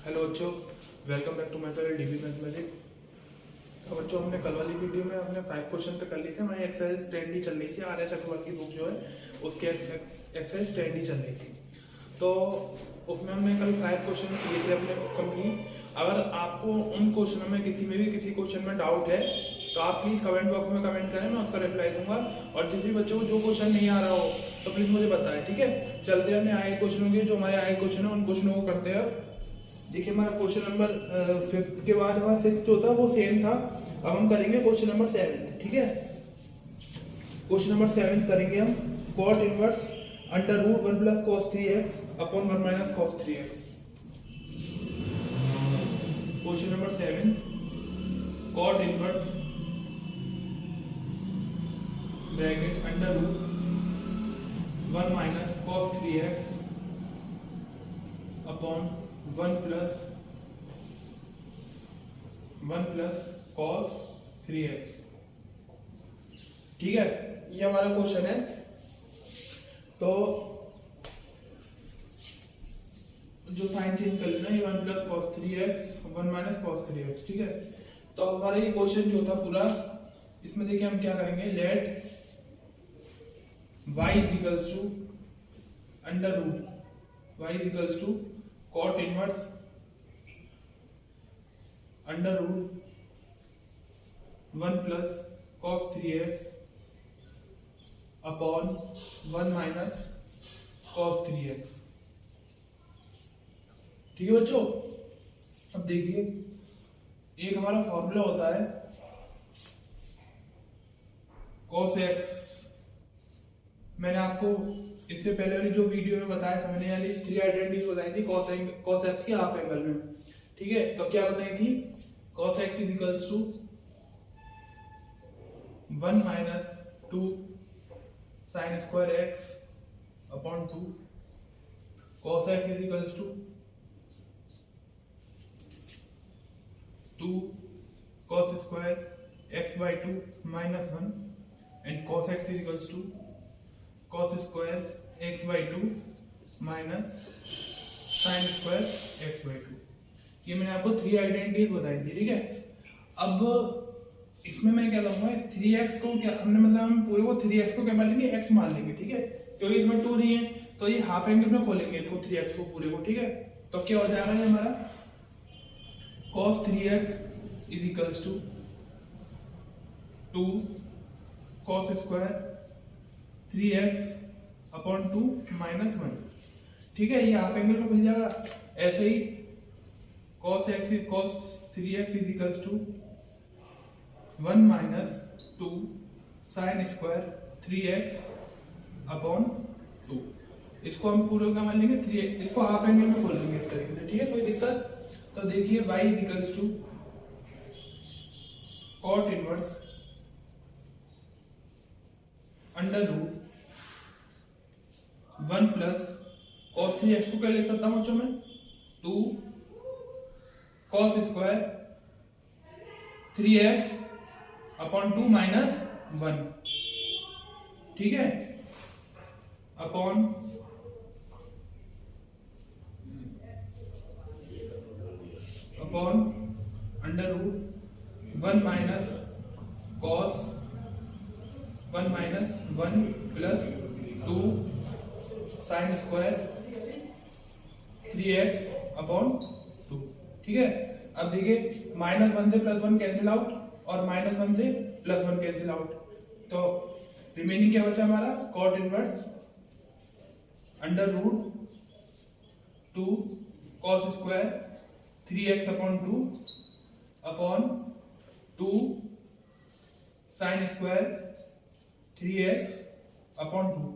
Hello बच्चों, welcome back to my channel DB mathematics. तो बच्चों, हमने कल वाली वीडियो में अपने 5 क्वेश्चन तक कर लिए थे। हमारी एक्सरसाइज 10 ही चल रही थी। आर एस अग्रवाल की बुक जो है उसकी एक्सरसाइज 10 ही चल रही थी। तो उसमें हमने कल 5 क्वेश्चन किए थे अपने कंप्लीट। अगर आपको उन क्वेश्चनों में किसी क्वेश्चन में डाउट है तो आप प्लीज़ कमेंट बॉक्स में कमेंट करें, मैं उसका रिप्लाई दूंगा। और जिस भी बच्चों को जो क्वेश्चन नहीं आ रहा हो तो प्लीज़ मुझे बताएं, ठीक है। चलते हैं अपने आए क्वेश्चनों की। जो हमारे आए क्वेश्चन है उन क्वेश्चनों को करते हैं। देखिए, हमारा क्वेश्चन नंबर 5 के बाद हमारा 6 जो था वो सेम था। अब हम करेंगे क्वेश्चन नंबर 7, ठीक है। क्वेश्चन नंबर 7 करेंगे हम। Cot inverse under root 1 plus cos 3x upon 1 minus cos 3x। Question number 7, cot inverse bracket under root 1 minus cos 3x upon 1 plus cos 3x, ठीक है। ये हमारा क्वेश्चन है। तो जो साइन चेंज कर लेना, ये 1 plus cos 3x 1 minus cos 3x, ठीक है। तो हमारा ये क्वेश्चन जो था पूरा, इसमें देखिए हम क्या करेंगे। Let y equals to under root y equals to cot inverse under root 1 plus cos 3x upon 1 minus cos 3x, ठीक है बच्चों। अब देखिए, एक हमारा फॉर्मूला होता है cos x। मैंने आपको इससे पहले वाली जो वीडियो में बताया था, मैंने यानी 3 आइडेंटिटीज बताई थी cos x की हाफ एंगल में, ठीक है। तो क्या बताई थी? cos x is equals to 1 minus 2 sine square x upon 2। cos x is equals to 2 cos square x by 2 minus 1 and cos x is equals to cos square x by 2 minus sine square x by 2। ये मैंने आपको 3 identities बताई थी, ठीक है। अब इसमें मैं क्या करूंगा, इस 3x को क्या हमने मतलब हम पूरे को 3x को क्या मान लेंगे, x मान लेंगे, ठीक है। क्योंकि इसमें 2 नहीं है तो ये हाफ एंगल में खोलेंगे इसको 3x को पूरे को, ठीक है। तो क्या हो जाएगा ये हमारा cos 3x is equals to 2 cos square 3x upon 2 minus 1, ठीक है। ये हाफ एंगल में खुल जाएगा। ऐसे ही cos 3x is equals to 1 minus 2 sine square 3x upon 2। इसको हम पूरे का मान लेंगे 3x, इसको हाफ एंगल में खोल लेंगे इस तरीके से, ठीक है। कोई दिक्कत? तो देखिए y is equals to cot inverse under root 1 plus cos 3x को क्या लिख सकता हूं बच्चों में, 2 cos square 3x upon 2 minus 1, ठीक है, upon under root 1 minus cos 1 minus 1 plus 2 sine square 3x upon 2, ठीक है। अब देखिए, माइनस 1 से प्लस 1 कैंसिल आउट और माइनस 1 से प्लस 1 कैंसिल आउट। तो रिमेनिंग क्या बचा हमारा, cot inverse under root 2 cos square 3x upon 2 upon 2 sine square 3x upon 2।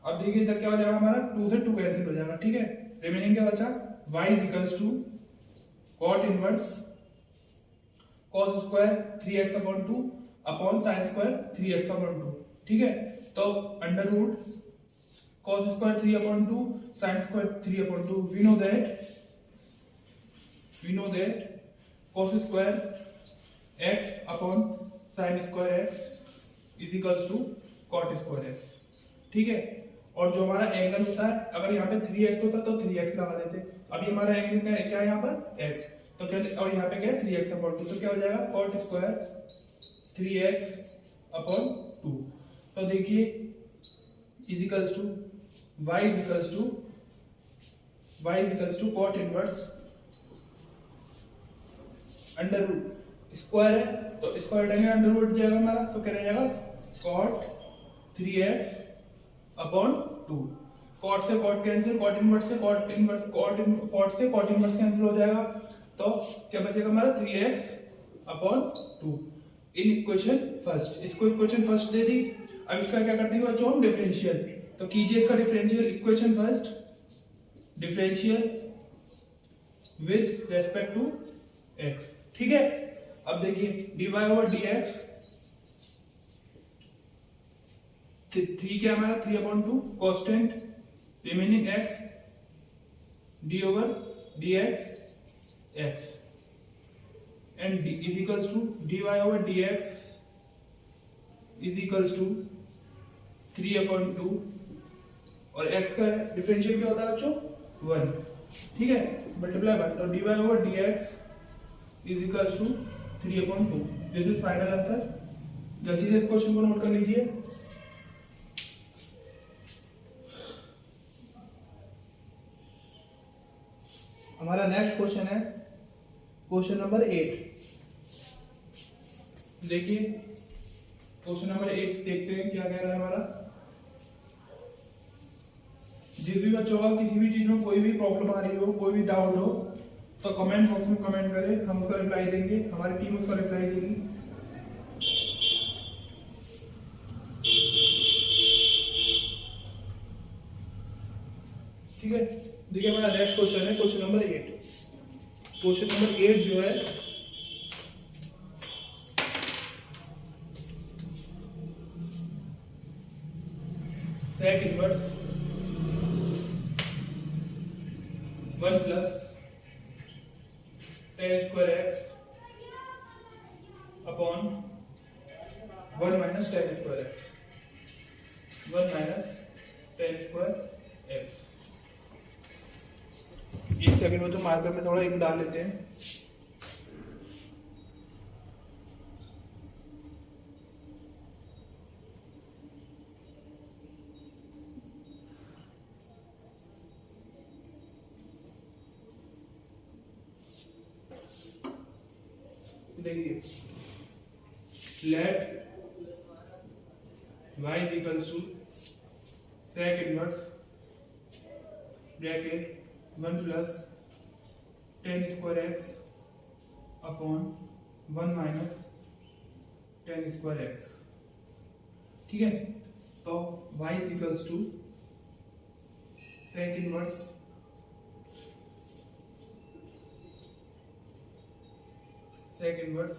अब देखिए इधर क्या हो जाएगा हमारा, 2 से 2 कैंसिल हो जाएगा, ठीक है। रिमेनिंग क्या बचा, y is equals to cot inverse cos square 3x upon 2 upon sine square 3x upon 2, ठीक है। तो under root cos square 3 upon 2 sine square 3 upon 2। We know that cos square x upon sine square x is equals to cot square x, ठीक है। और जो हमारा angle होता है, अगर यहाँ पे 3x होता तो 3x लगा देते। अभी हमारा एंगल क्या है यहाँ पर x, तो फिर और यहाँ पे क्या है 3x/2, तो क्या हो जाएगा cot स्क्वायर 3x अपॉन 2। तो देखिए is equals to y is equals to cot inverse under root square है, तो स्क्वायर हटाएंगे अंडर रूट जाएगा हमारा, तो क्या रह जाएगा cot 3x अपॉन 2। कॉट से कॉट कैंसिल, कॉट इनवर्स से कॉट इनवर्स, कॉट से कॉट इनवर्स कैंसिल हो जाएगा, तो क्या बचेगा हमारा 3x अपॉन 2 इन इक्वेशन फर्स्ट। इसको इक्वेशन फर्स्ट दे दी। अब इसका क्या करते हैं बच्चों हम डिफरेंशियल, तो कीजिए इसका differential equation first, differential with respect to x, ठीक है। अब देखिए dy/dx 3 क्या हमारा 3/2 constant remaining x d/dx x and d is equals to dy/dx is equals to 3/2 और x का डिफरेंशियल क्या होता है बच्चों 1, ठीक है, मल्टीप्लाई बाय, तो dy/dx is equals to 3/2। This is final answer. जल्दी से इस क्वेश्चन को नोट कर लीजिए। हमारा नेक्स्ट क्वेश्चन है क्वेश्चन नंबर 8। देखिए क्वेश्चन नंबर 8 देखते हैं क्या कह रहा है हमारा। जिस भी बच्चों का किसी भी चीज में कोई भी प्रॉब्लम आ रही हो, कोई भी डाउट हो, तो कमेंट बॉक्स में कमेंट करें, हम उसका रिप्लाई देंगे, हमारी टीम उसका रिप्लाई देगी। ठीक है, देखिए हमारा नेक्स्ट क्वेश्चन है क्वेश्चन नंबर 8। क्वेश्चन नंबर 8 जो है sec inverse 1 plus tan square x upon 1 minus tan square x, 1 minus tan square x। एक सेकंड में तो मार्कर में थोड़ा इंक डाल लेते हैं। देखिए let y equals to sec inverse bracket 1 plus tan square x upon 1 minus tan square x, ठीक है। तो y equals to sec inverse sec inverse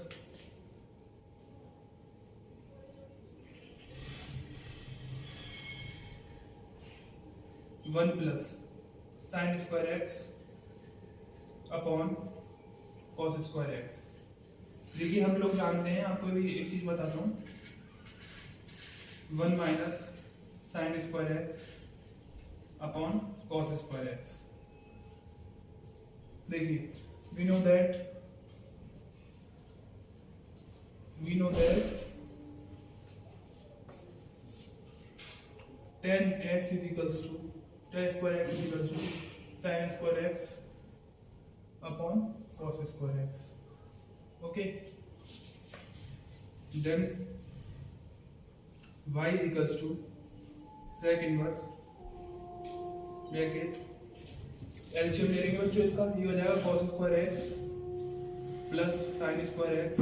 1 plus sine square x upon cos square x. देखिए हम लोग जानते हैं, आपको भी एक चीज बताता हूँ, 1 minus sine square x upon cos square x. देखिए we know that tan x is equals to tan square x is equals to sin square x upon cos square x, okay। then y is equals to sec inverse bracket LCM ले लेंगे बच्चों इसका, ये हो जाएगा cos square x plus sin square x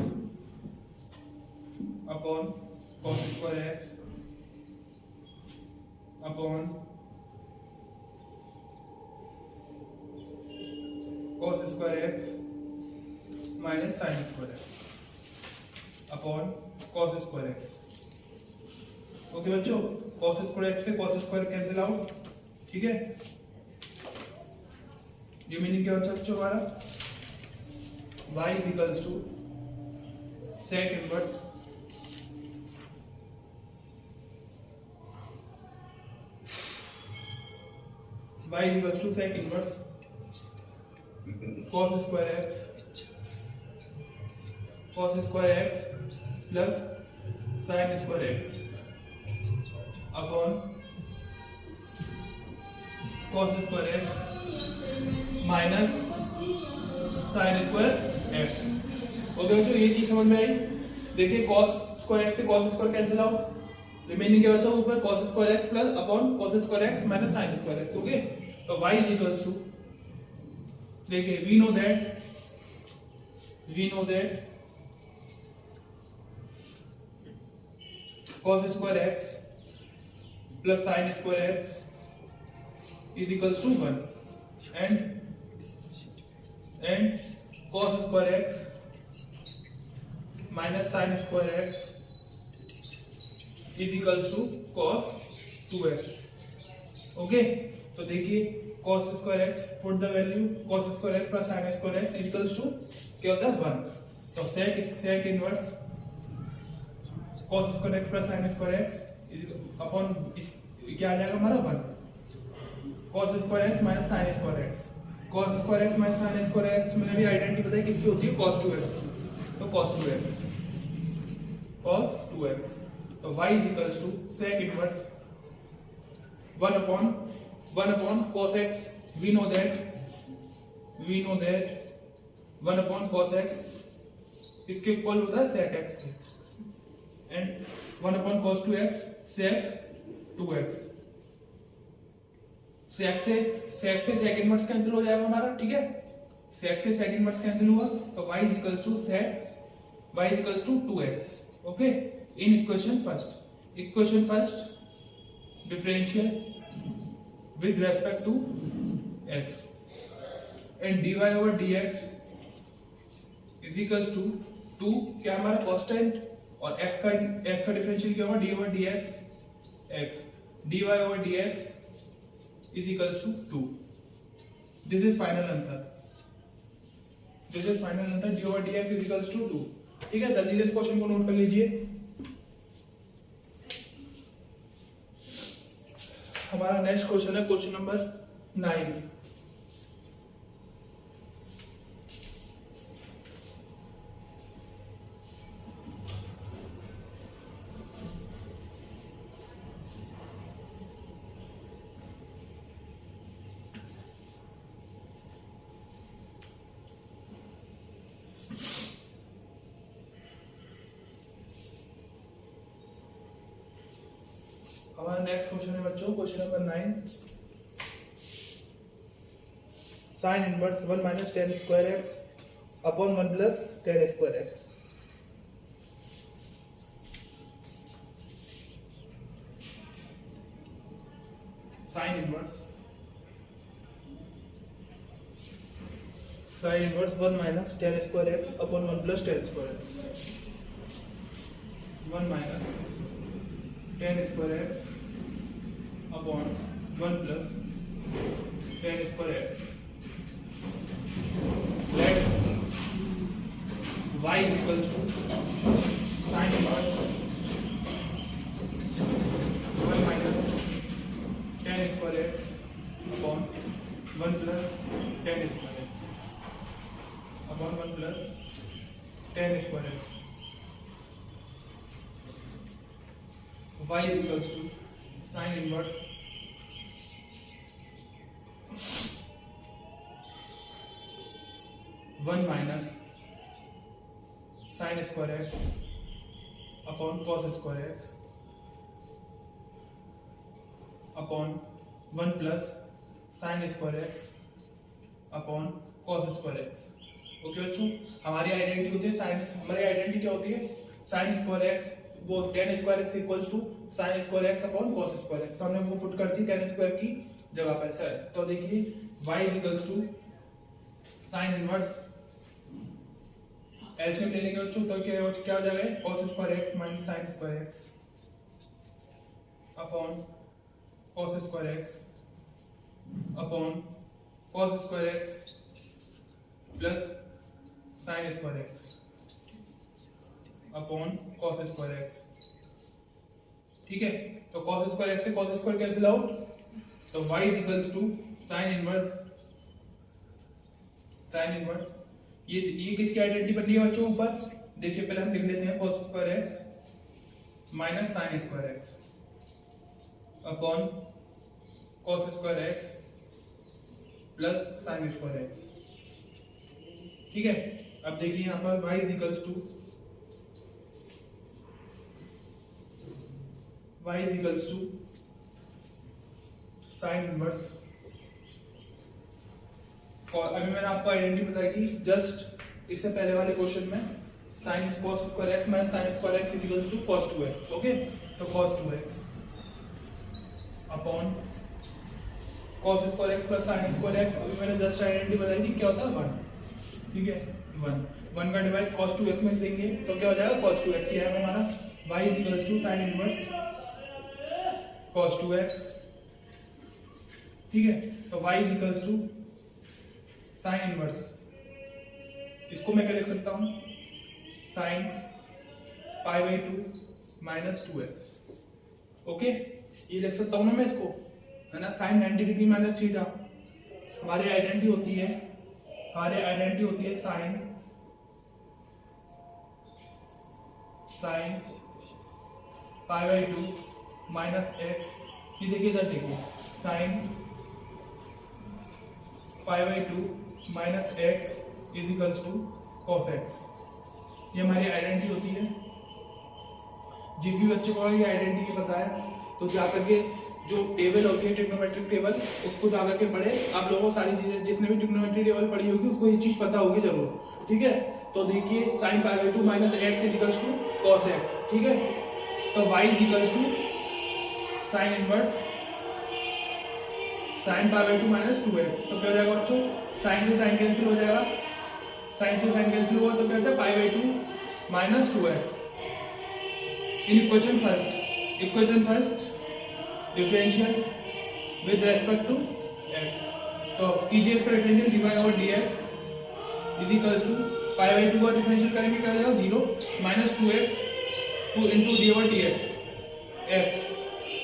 upon cos square x upon cos square x minus sin square x upon cos square x। Okay बच्चों, cos square x से cos square cancel out, ठीक है। ये meaning क्या बचा बच्चों हमारा, y is equals to sec inverse y is equals to sec inverse cos square x plus sin square x upon cos square x minus sin square x। Okay बच्चों, ये चीज समझ में आई। देखिए cos square x से cos square cancel out, remaining क्या बचा ऊपर cos square x plus upon cos square x minus sin square x। Okay, तो y इज इक्वल्स टू, देखिए we know that cos square x plus sin square x is equals to 1 and cos square x minus sin square x is equals to cos 2x। Okay, तो देखिए cos square x, put the value cos square x plus sin square x is equals to क्या होता है 1। तो sec inverse cos square x plus sin square x is upon क्या आ जाएगा हमारा 1 cos square x minus sin square x। cos square x minus sin square x मैंने भी identity बताई किसकी होती है, cos 2x। तो cos 2x तो y is equals to sec inverse 1 upon cos x। we know that 1 upon cos x इसके equal होता है sec x के, and 1 upon cos 2x sec 2x। sec से sec इनवर्स कैंसिल हो जाएगा हमारा, ठीक है, sec से sec इनवर्स कैंसिल हुआ, तो y is equals to 2x। Okay, in equation first differential with respect to x and dy over dx is equals to 2 क्या हमारा कांस्टेंट, और x का डिफरेंशियल क्या होगा d over dx x, dy over dx is equals to 2। this is final answer d over dx is equals to 2। ठीक है, जल्दी से इस क्वेश्चन को नोट कर लीजिए। हमारा नेक्स्ट क्वेश्चन है क्वेश्चन नंबर 9। हमारा नेक्स्ट क्वेश्चन है बच्चों question number 9। Sine inverse 1 minus tan square x upon 1 plus tan square x। Sine inverse 1 minus tan square x upon 1 plus tan square x। 1 minus tan square x upon 1 plus tan square x। Let y equals to sine inverse 1 minus tan square x upon 1 plus tan square x upon 1 plus tan square x। y is equals to sin inverse 1 minus sin square x upon cos square x upon 1 plus sin square x upon cos square x। Okay बच्चों, हमारी identity होती है हमारी identity क्या होती है, sin square x वो tan square x equals to sin square x upon cos square x। तो हमने वो पुट कर दी tan स्क्वायर की जगह पर सर। तो देखिए y equals to sin inverse LCM ले लेंगे बच्चों, तो क्या हो जाएगा cos square x minus sin square x upon cos square x upon cos square x plus sin square x upon cos square x। ठीक है, तो cos स्क्वायर x से cos स्क्वायर कैंसिल आउट, तो y equals to sin inverse sine inverse, ये किसकी identity बन रही है बच्चों ऊपर? देखिए पहले हम लिख लेते हैं cos square x minus sine square x upon cos square x plus sine square x. ठीक है, अब देखिए यहाँ पर y is equals to sine inverse, और अभी मैंने आपको आइडेंटिटी बताई थी जस्ट इससे पहले वाले क्वेश्चन में, sine cos square x minus sine square x is equals to cos 2x। Okay, तो cos 2x upon cos square x plus sine square x, अभी मैंने जस्ट आइडेंटिटी बताई थी क्या होता है 1। ठीक है, 1 का डिवाइड cos 2x में देंगे तो क्या हो जाएगा cos 2x। ये है हमारा y is equals to sine inverse cos 2x। ठीक है, तो y is equals to sine inverse, इसको मैं क्या लिख सकता हूं? Sine pi by 2 minus 2x। Okay, ये लिख सकता हूं ना मैं इसको, है ना? साइन 90 डिग्री माइनस थीटा, हमारी आइडेंटिटी होती है sine pi by 2 minus x। ये देखिए इधर देखिए, sine pi by 2 minus x is equals to cos x. ये हमारी आइडेंटिटी होती है। जिस भी बच्चे को ये आइडेंटिटी पता है तो जाकर के जो टेबल होती है ट्रिग्नोमेट्रिक टेबल, उसको जाकर के पढ़े। आप लोगों को सारी चीजें, जिसने भी ट्रिग्नोमेट्रिक टेबल पढ़ी होगी उसको ये चीज पता होगी जरूर। ठीक है, तो देखिए sine pi by 2 minus x is equals to cos x. ठीक है, तो y is equals to sine inverse sine pi by 2 minus 2x। तो क्या हो जाएगा बच्चों? साइन से साइन कैंसिल हो जाएगा, साइन से साइन कैंसिल हुआ तो क्या हो जाएगा? Pi by 2 minus 2x। इन equation first differential with respect to x, तो कीजिए इसका differential dy over dx is equals to pi by 2 का डिफरेंशियल करेंगे क्या हो जाएगा? 0 minus 2x 2 into d over dx x,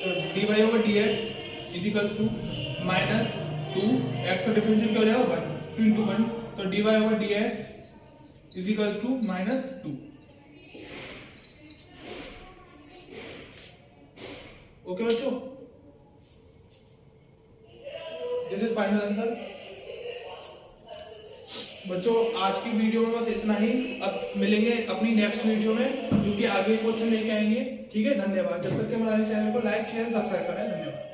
तो dy over dx is equals to minus 2 x का डिफरेंशियल क्या हो जाएगा? 1 2 इंटू 1, तो dy over dx is equals to minus 2। Okay बच्चों, दिस इज फाइनल आंसर। बच्चों आज की वीडियो में बस इतना ही। अब मिलेंगे अपनी नेक्स्ट वीडियो में जो कि आगे क्वेश्चन लेके आएंगे। ठीक है, धन्यवाद। जब तक के हमारे चैनल को लाइक शेयर सब्सक्राइब करें। धन्यवाद।